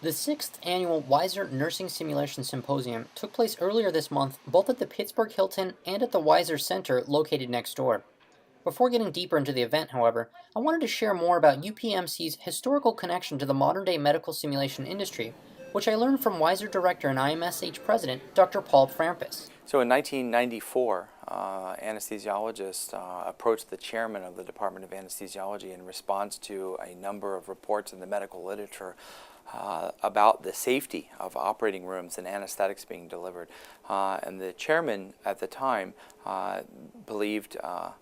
The sixth annual WISER Nursing Simulation Symposium took place earlier this month, both at the Pittsburgh Hilton and at the WISER Center located next door. Before getting deeper into the event, however, I wanted to share more about UPMC's historical connection to the modern-day medical simulation industry, which I learned from WISER Director and IMSH President, Dr. Paul Frampus. So in 1994, anesthesiologists approached the chairman of the Department of Anesthesiology in response to a number of reports in the medical literature about the safety of operating rooms and anesthetics being delivered. And the chairman at the time believed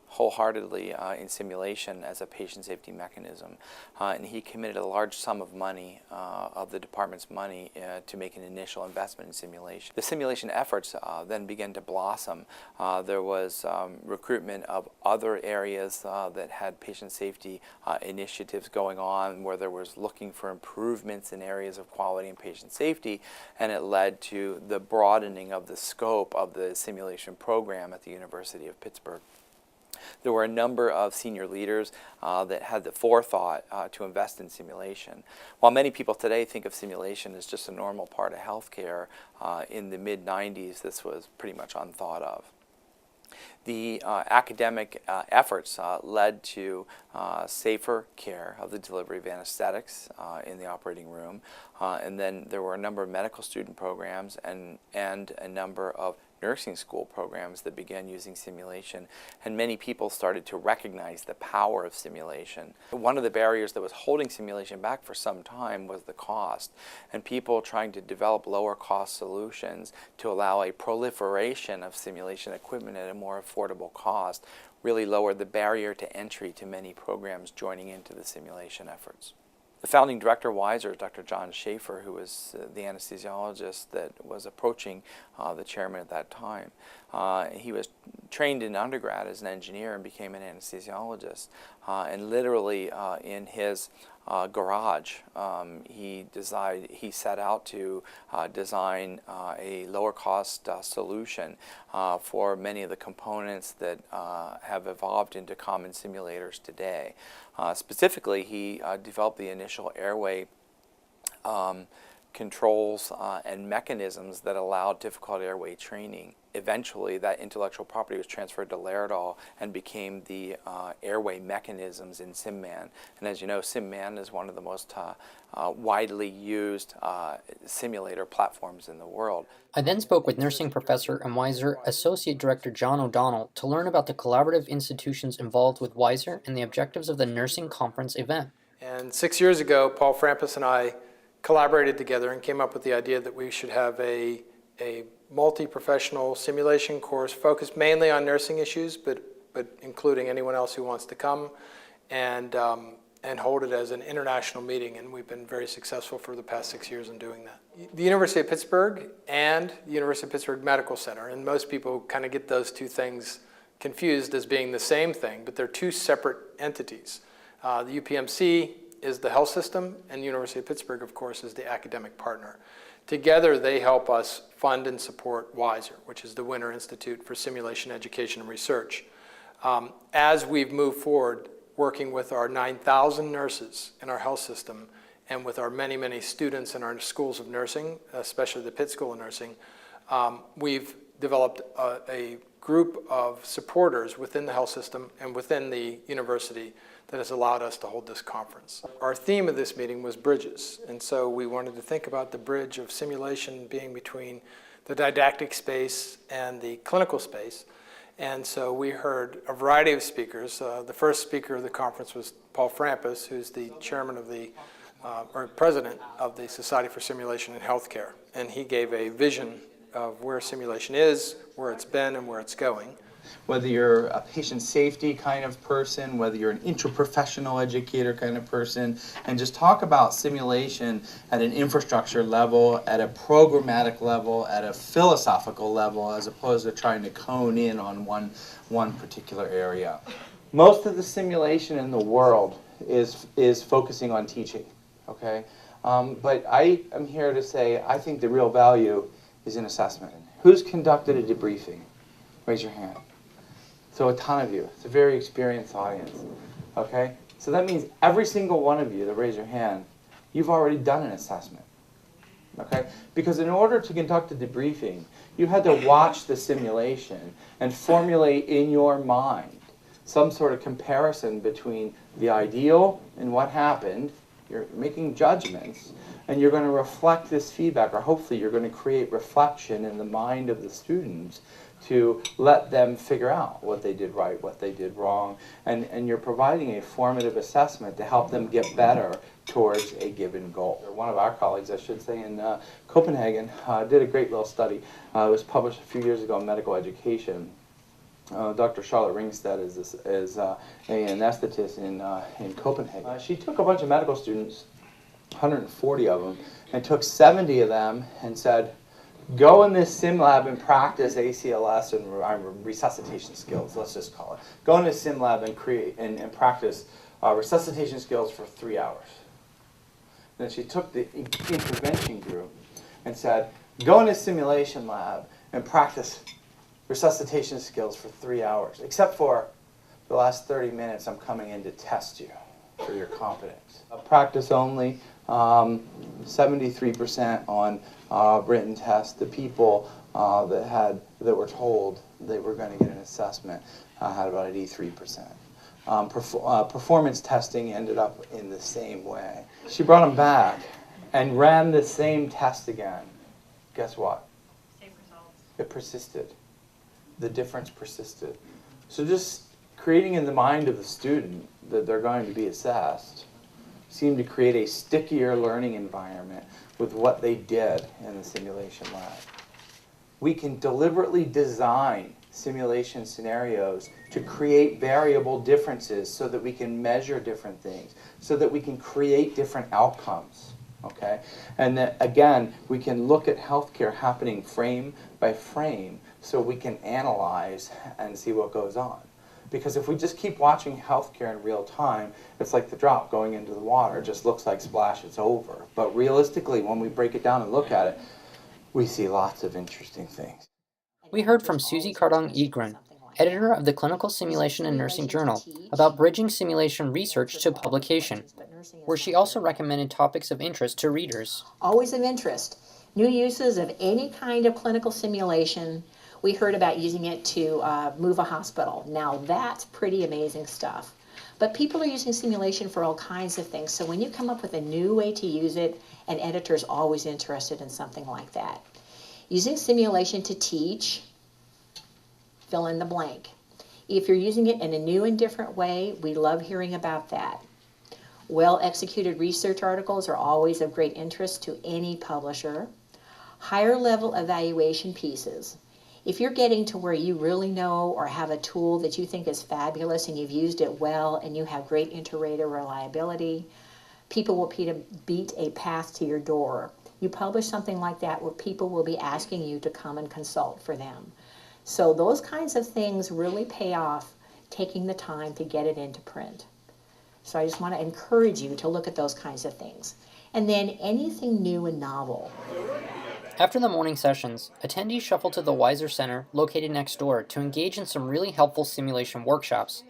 wholeheartedly in simulation as a patient safety mechanism. And he committed a large sum of money, of the department's money, to make an initial investment in simulation. The simulation efforts then began to blossom. There was recruitment of other areas that had patient safety initiatives going on, where there was looking for improvements in areas of quality and patient safety, and it led to the broadening of the scope of the simulation program at the University of Pittsburgh. There were a number of senior leaders that had the forethought to invest in simulation. While many people today think of simulation as just a normal part of healthcare, in the mid-90s this was pretty much unthought of. The academic efforts led to safer care of the delivery of anesthetics in the operating room, and then there were a number of medical student programs and a number of nursing school programs that began using simulation, and many people started to recognize the power of simulation. One of the barriers that was holding simulation back for some time was the cost, and people trying to develop lower cost solutions to allow a proliferation of simulation equipment at a more affordable cost really lowered the barrier to entry to many programs joining into the simulation efforts. The founding director of WISER, Dr. John Schaefer, who was the anesthesiologist that was approaching the chairman at that time. He was trained in undergrad as an engineer and became an anesthesiologist. And literally in his garage, he set out to design a lower cost solution for many of the components that have evolved into common simulators today. Specifically, he developed the initial airway controls and mechanisms that allowed difficult airway training. Eventually, that intellectual property was transferred to Laerdal and became the airway mechanisms in SimMan. And as you know, SimMan is one of the most widely used simulator platforms in the world. I then spoke with nursing professor and WISER Associate Director John O'Donnell to learn about the collaborative institutions involved with WISER and the objectives of the Nursing Conference event. And 6 years ago, Paul Frampus and I collaborated together and came up with the idea that we should have a multi-professional simulation course focused mainly on nursing issues, but including anyone else who wants to come, and hold it as an international meeting. And we've been very successful for the past 6 years in doing that. The University of Pittsburgh and the University of Pittsburgh Medical Center, and most people kind of get those two things confused as being the same thing, but they're two separate entities. The UPMC is the health system, and the University of Pittsburgh, of course, is the academic partner. Together, they help us fund and support WISER, which is the Winter Institute for Simulation Education and Research. As we've moved forward, working with our 9,000 nurses in our health system and with our many, many students in our schools of nursing, especially the Pitt School of Nursing, we've developed a group of supporters within the health system and within the university that has allowed us to hold this conference. Our theme of this meeting was bridges, and so we wanted to think about the bridge of simulation being between the didactic space and the clinical space. And so we heard a variety of speakers. The first speaker of the conference was Paul Frampus, who's the chairman of the, or president of the Society for Simulation in Healthcare. And he gave a vision of where simulation is, where it's been, and where it's going. Whether you're a patient safety kind of person, whether you're an interprofessional educator kind of person, and just talk about simulation at an infrastructure level, at a programmatic level, at a philosophical level, as opposed to trying to cone in on one particular area. Most of the simulation in the world is focusing on teaching, okay? But I am here to say I think the real value is in assessment. Who's conducted a debriefing? Raise your hand. So a ton of you. It's a very experienced audience. Okay? So that means every single one of you that raise your hand, you've already done an assessment. Because in order to conduct a debriefing, you had to watch the simulation and formulate in your mind some sort of comparison between the ideal and what happened. You're making judgments, and you're going to reflect this feedback, or hopefully you're going to create reflection in the mind of the students to let them figure out what they did right, what they did wrong, and you're providing a formative assessment to help them get better towards a given goal. One of our colleagues, I should say, in Copenhagen did a great little study. It was published a few years ago in Medical Education. Dr. Charlotte Ringstead is an anesthetist in Copenhagen. She took a bunch of medical students, 140 of them, and took 70 of them and said, go in this sim lab and practice ACLS and resuscitation skills, let's just call it. Go in this sim lab and create and practice resuscitation skills for 3 hours. Then she took the intervention group and said, go in this simulation lab and practice resuscitation skills for 3 hours, except for the last 30 minutes I'm coming in to test you for your competence. Practice only, 73% on written tests. The people that were told they were going to get an assessment had about 83%. Performance testing ended up in the same way. She brought them back and ran the same test again. Guess what? Same results. It persisted. The difference persisted. So just creating in the mind of the student that they're going to be assessed seemed to create a stickier learning environment with what they did in the simulation lab. We can deliberately design simulation scenarios to create variable differences so that we can measure different things, so that we can create different outcomes. Okay? And that, again, we can look at healthcare happening frame by frame so we can analyze and see what goes on. Because if we just keep watching healthcare in real time, it's like the drop going into the water. It just looks like splash, it's over. But realistically, when we break it down and look at it, we see lots of interesting things. We heard from Susie Cardong-Edgren, editor of the Clinical Simulation and Nursing Journal, about bridging simulation research to publication, where she also recommended topics of interest to readers. Always of interest. New uses of any kind of clinical simulation. We heard about using it to move a hospital. Now that's pretty amazing stuff. But people are using simulation for all kinds of things. So when you come up with a new way to use it, an editor is always interested in something like that. Using simulation to teach, fill in the blank. If you're using it in a new and different way, we love hearing about that. Well-executed research articles are always of great interest to any publisher. Higher level evaluation pieces. If you're getting to where you really know or have a tool that you think is fabulous and you've used it well and you have great inter-rater reliability, people will beat a path to your door. You publish something like that where people will be asking you to come and consult for them. So those kinds of things really pay off taking the time to get it into print. So I just want to encourage you to look at those kinds of things. And then anything new and novel. After the morning sessions, attendees shuffled to the WISER Center, located next door, to engage in some really helpful simulation workshops.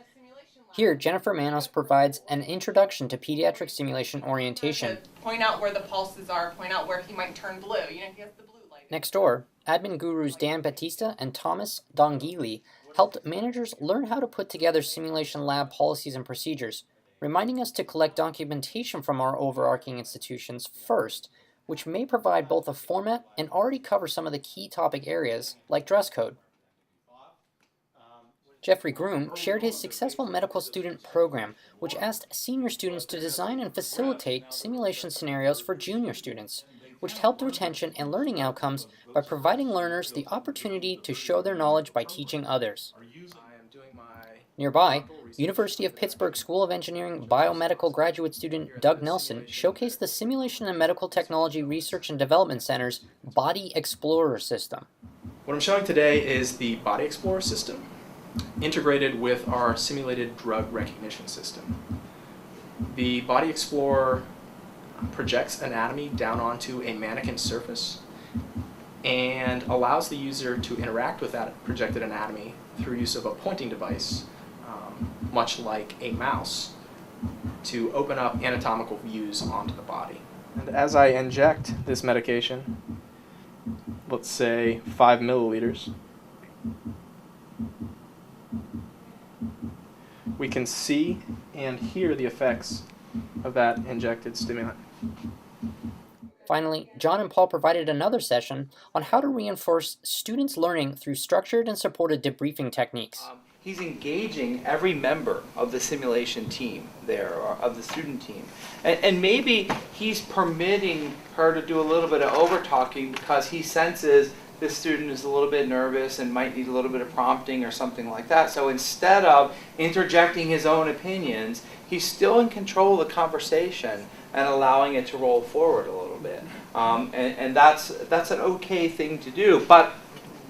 Here, Jennifer Manos provides an introduction to pediatric simulation orientation. Point out where the pulses are, point out where he might turn blue. You know, he has the blue light. Next door, admin gurus Dan Batista and Thomas Dongili helped managers learn how to put together simulation lab policies and procedures, reminding us to collect documentation from our overarching institutions first, which may provide both a format and already cover some of the key topic areas, like dress code. Jeffrey Groom shared his successful medical student program, which asked senior students to design and facilitate simulation scenarios for junior students, which helped retention and learning outcomes by providing learners the opportunity to show their knowledge by teaching others. Nearby, University of Pittsburgh School of Engineering biomedical graduate student Doug Nelson showcased the Simulation and Medical Technology Research and Development Center's Body Explorer system. What I'm showing today is the Body Explorer system, integrated with our simulated drug recognition system. The Body Explorer projects anatomy down onto a mannequin surface and allows the user to interact with that projected anatomy through use of a pointing device, much like a mouse, to open up anatomical views onto the body. And as I inject this medication, let's say 5 milliliters, we can see and hear the effects of that injected stimulant. Finally, John and Paul provided another session on how to reinforce students' learning through structured and supported debriefing techniques. He's engaging every member of the simulation team there, or of the student team. And maybe he's permitting her to do a little bit of over-talking because he senses this student is a little bit nervous and might need a little bit of prompting or something like that. So instead of interjecting his own opinions, he's still in control of the conversation and allowing it to roll forward a little bit. And that's an okay thing to do, but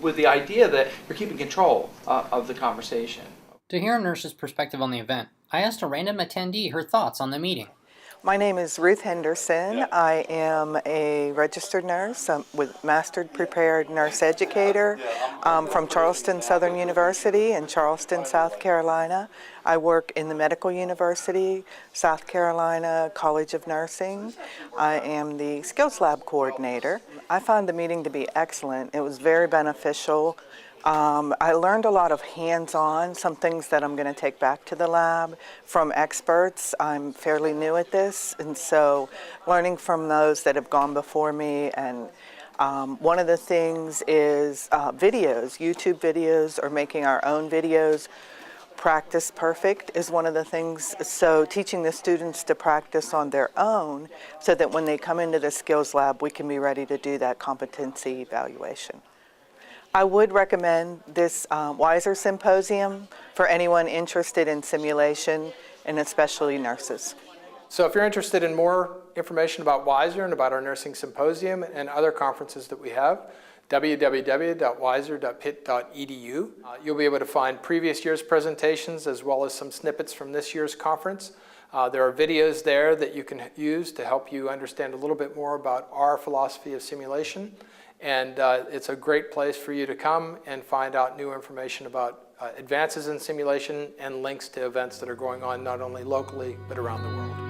with the idea that you're keeping control of the conversation. To hear a nurse's perspective on the event, I asked a random attendee her thoughts on the meeting. My name is Ruth Henderson. I am a registered nurse with Mastered Prepared Nurse Educator from Charleston Southern University in Charleston, South Carolina. I work in the Medical University, South Carolina College of Nursing. I am the Skills Lab Coordinator. I found the meeting to be excellent. It was very beneficial. I learned a lot of hands-on, some things that I'm going to take back to the lab from experts. I'm fairly new at this, and so learning from those that have gone before me. And one of the things is videos, YouTube videos, or making our own videos. Practice perfect is one of the things, so teaching the students to practice on their own so that when they come into the skills lab, we can be ready to do that competency evaluation. I would recommend this WISER Symposium for anyone interested in simulation, and especially nurses. So if you're interested in more information about WISER and about our Nursing Symposium and other conferences that we have, www.wiser.pitt.edu. You'll be able to find previous year's presentations as well as some snippets from this year's conference. There are videos there that you can use to help you understand a little bit more about our philosophy of simulation. And it's a great place for you to come and find out new information about advances in simulation and links to events that are going on not only locally but around the world.